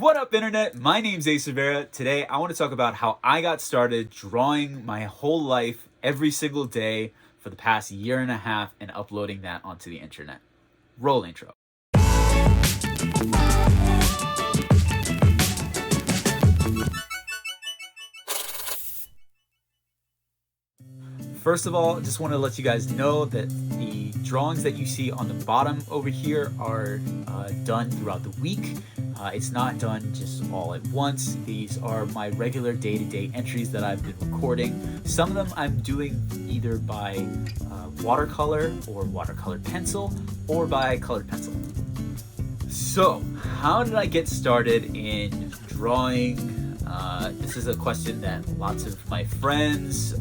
What up, internet? My name's Ace Rivera. Today, I want to talk about how I got started drawing my whole life every single day for the past year and a half and uploading that onto the internet. Roll intro. First of all, just want to let you guys know that the drawings that you see on the bottom over here are done throughout the week. It's not done just all at once. These are my regular day-to-day entries that I've been recording. Some of them I'm doing either by watercolor or watercolor pencil or by colored pencil. So, how did I get started in drawing? This is a question that lots of my friends,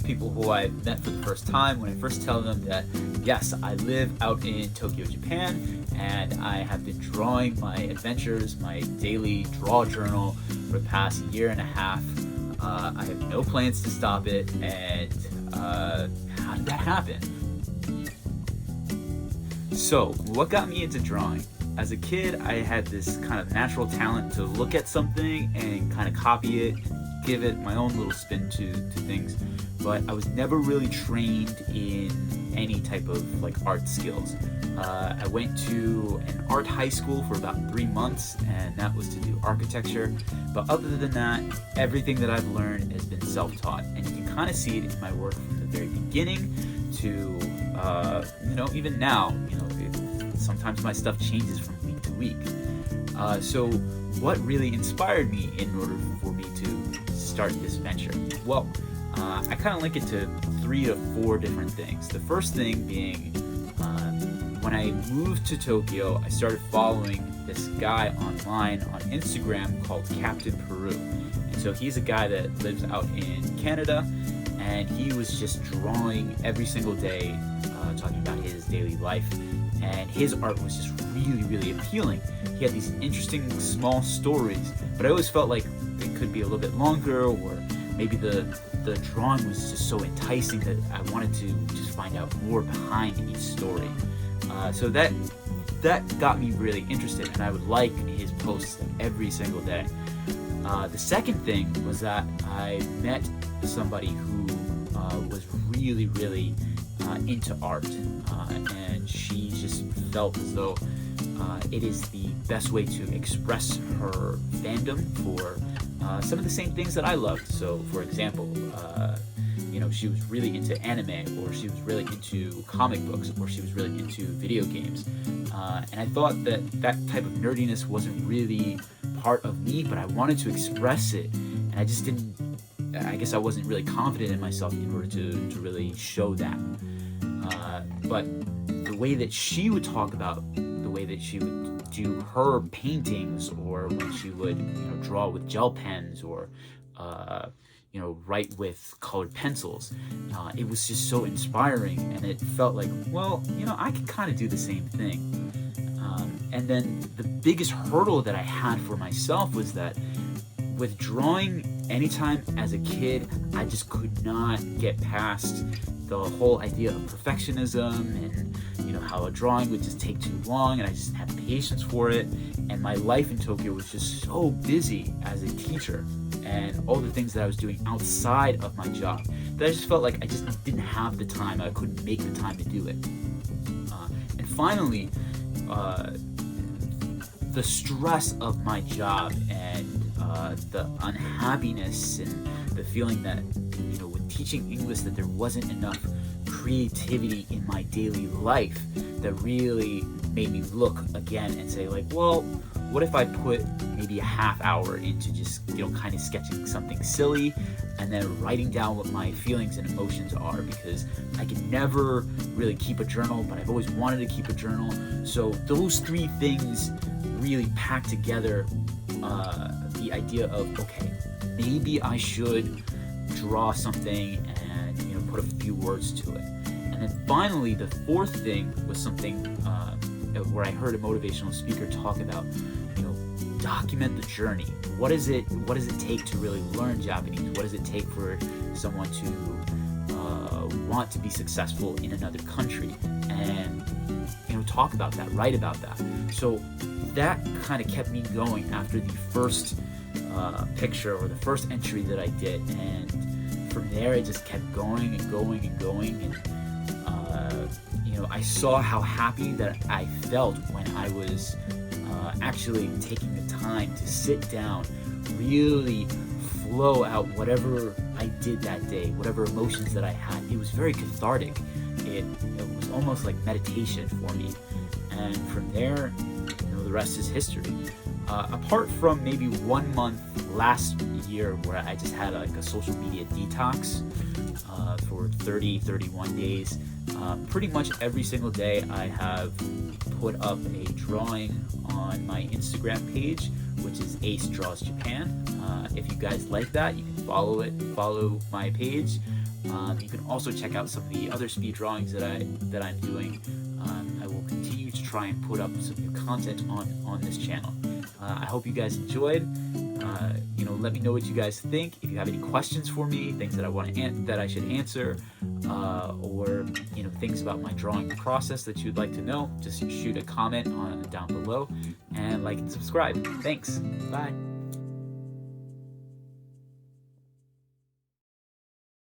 people who I've met for the first time, when I first tell them that, yes, I live out in Tokyo, Japan, and I have been drawing my adventures, my daily draw journal for the past year and a half. I have no plans to stop it, and how did that happen? So, what got me into drawing? As a kid, I had this kind of natural talent to look at something and kind of copy it and give it my own little spin to things, but I was never really trained in any type of like art skills. I went to an art high school for about 3 months, and that was to do architecture, but other than that, everything that I've learned has been self-taught, and you can kind of see it in my work from the very beginning to even now. Sometimes my stuff changes from week to week. So what really inspired me in order for me to start this venture? Well, I kind of link it to 3 to 4 different things. The first thing being, when I moved to Tokyo, I started following this guy online on Instagram called Captain Peru. And so he's a guy that lives out in Canada, and he was just drawing every single day, talking about his daily life. And his art was just really, really appealing. He had these interesting small stories, but I always felt like it could be a little bit longer, or maybe the drawing was just so enticing that I wanted to just find out more behind each story. So that got me really interested, and I would like his posts every single day. The second thing was that I met somebody who was really, really into art, and she just felt as though it is the best way to express her fandom for some of the same things that I loved. So, for example, she was really into anime, or she was really into comic books, or she was really into video games. And I thought that type of nerdiness wasn't really part of me, but I wanted to express it, and I just didn't. I guess I wasn't really confident in myself in order to really show that. But the way that she would talk about the way that she would do her paintings, or when she would draw with gel pens, or write with colored pencils, it was just so inspiring, and it felt like, well, I could kind of do the same thing. And then the biggest hurdle that I had for myself was that with drawing, anytime as a kid, I just could not get past the whole idea of perfectionism, and how a drawing would just take too long, and I just had patience for it. And my life in Tokyo was just so busy as a teacher, and all the things that I was doing outside of my job, that I just felt like I just didn't have the time. I couldn't make the time to do it. And finally, the stress of my job, and the unhappiness, and the feeling that with teaching English, that there wasn't enough creativity in my daily life, that really made me look again and say, like, well, what if I put maybe a half hour into just kind of sketching something silly, and then writing down what my feelings and emotions are, because I could never really keep a journal, but I've always wanted to keep a journal. So those 3 things really pack together the idea of, okay, maybe I should draw something and put a few words to it. And then finally, the 4th thing was something where I heard a motivational speaker talk about, document the journey. What does it take to really learn Japanese? What does it take for someone to want to be successful in another country and talk about that, write about that. So that kind of kept me going after the first picture or the first entry that I did, and from there it just kept going and going and going, and I saw how happy that I felt when I was actually taking the time to sit down, really flow out whatever I did that day, whatever emotions that I had. It was very cathartic. It was almost like meditation for me, and from there, the rest is history. Apart from maybe 1 month last year where I just had like a social media detox for 31 days, pretty much every single day I have put up a drawing on my Instagram page, which is Ace Draws Japan. If you guys like that, you can follow my page. You can also check out some of the other speed drawings that I'm doing. I will continue to try and put up some new content on this channel. I hope you guys enjoyed. Let me know what you guys think. If you have any questions for me, things that I should answer, or things about my drawing process that you'd like to know, just shoot a comment down below, and like and subscribe. Thanks. Bye.